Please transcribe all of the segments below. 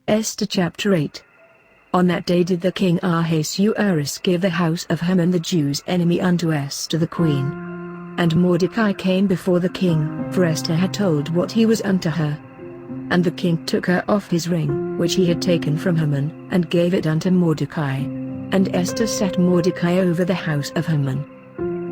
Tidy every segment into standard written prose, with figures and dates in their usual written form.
Esther chapter 8. On that day did the king Ahasuerus give the house of Haman the Jews enemy unto Esther the queen. And Mordecai came before the king, for Esther had told what he was unto her. And the king took her off his ring, which he had taken from Haman, and gave it unto Mordecai. And Esther set Mordecai over the house of Haman.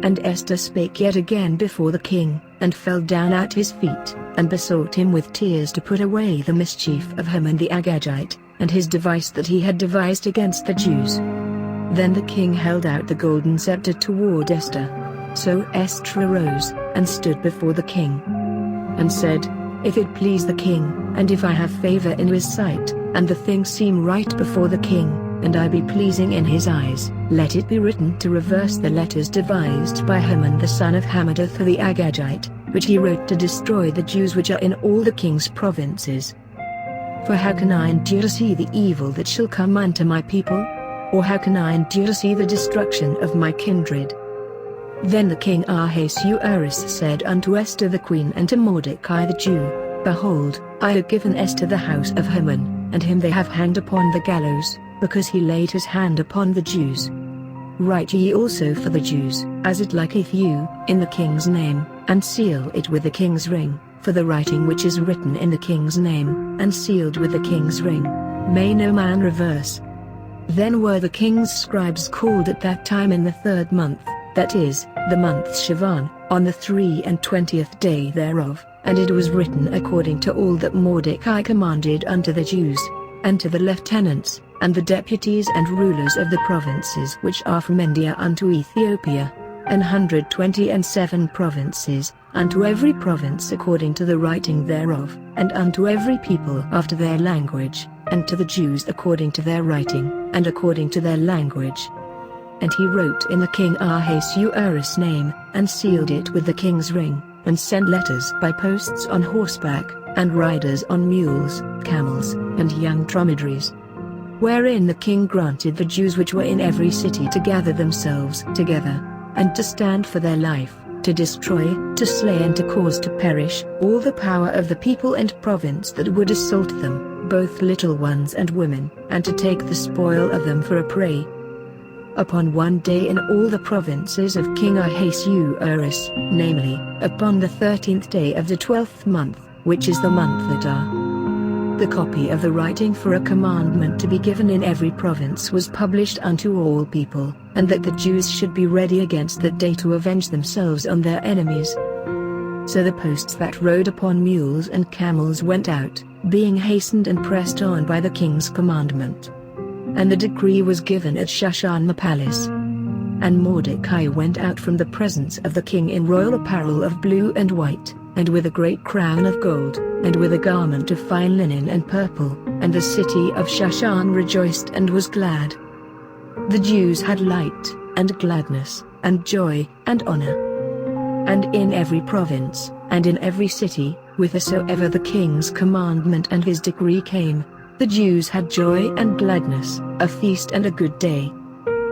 And Esther spake yet again before the king, and fell down at his feet, and besought him with tears to put away the mischief of Haman the Agagite, and his device that he had devised against the Jews. Then the king held out the golden sceptre toward Esther. So Esther arose, and stood before the king, and said, If it please the king, and if I have favour in his sight, and the thing seem right before the king, and I be pleasing in his eyes, let it be written to reverse the letters devised by Haman the son of Hammedatha the Agagite, which he wrote to destroy the Jews which are in all the king's provinces. For how can I endure to see the evil that shall come unto my people? Or how can I endure to see the destruction of my kindred? Then the king Ahasuerus said unto Esther the queen and to Mordecai the Jew, Behold, I have given Esther the house of Haman, and him they have hanged upon the gallows, because he laid his hand upon the Jews. Write ye also for the Jews, as it liketh you, in the king's name, and seal it with the king's ring, for the writing which is written in the king's name, and sealed with the king's ring, may no man reverse. Then were the king's scribes called at that time in the 3rd month, that is, the month Sivan, on the 23rd day thereof, and it was written according to all that Mordecai commanded unto the Jews, and to the lieutenants, and the deputies and rulers of the provinces which are from India unto Ethiopia, 127 provinces, unto every province according to the writing thereof, and unto every people after their language, and to the Jews according to their writing, and according to their language. And he wrote in the king Ahasuerus' name, and sealed it with the king's ring, and sent letters by posts on horseback, and riders on mules, camels, and young dromedaries. Wherein the king granted the Jews which were in every city to gather themselves together, and to stand for their life, to destroy, to slay and to cause to perish all the power of the people and province that would assault them, both little ones and women, and to take the spoil of them for a prey. Upon one day in all the provinces of King Ahasuerus, namely, upon the 13th day of the 12th month, which is the month Adar, the copy of the writing for a commandment to be given in every province was published unto all people, and that the Jews should be ready against that day to avenge themselves on their enemies. So the posts that rode upon mules and camels went out, being hastened and pressed on by the king's commandment. And the decree was given at Shushan the palace. And Mordecai went out from the presence of the king in royal apparel of blue and white, and with a great crown of gold, and with a garment of fine linen and purple, and the city of Shushan rejoiced and was glad. The Jews had light, and gladness, and joy, and honor. And in every province, and in every city, whithersoever the king's commandment and his decree came, the Jews had joy and gladness, a feast and a good day.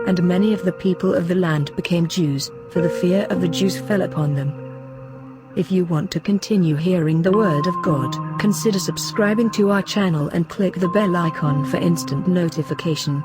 And many of the people of the land became Jews, for the fear of the Jews fell upon them. If you want to continue hearing the Word of God, consider subscribing to our channel and click the bell icon for instant notification.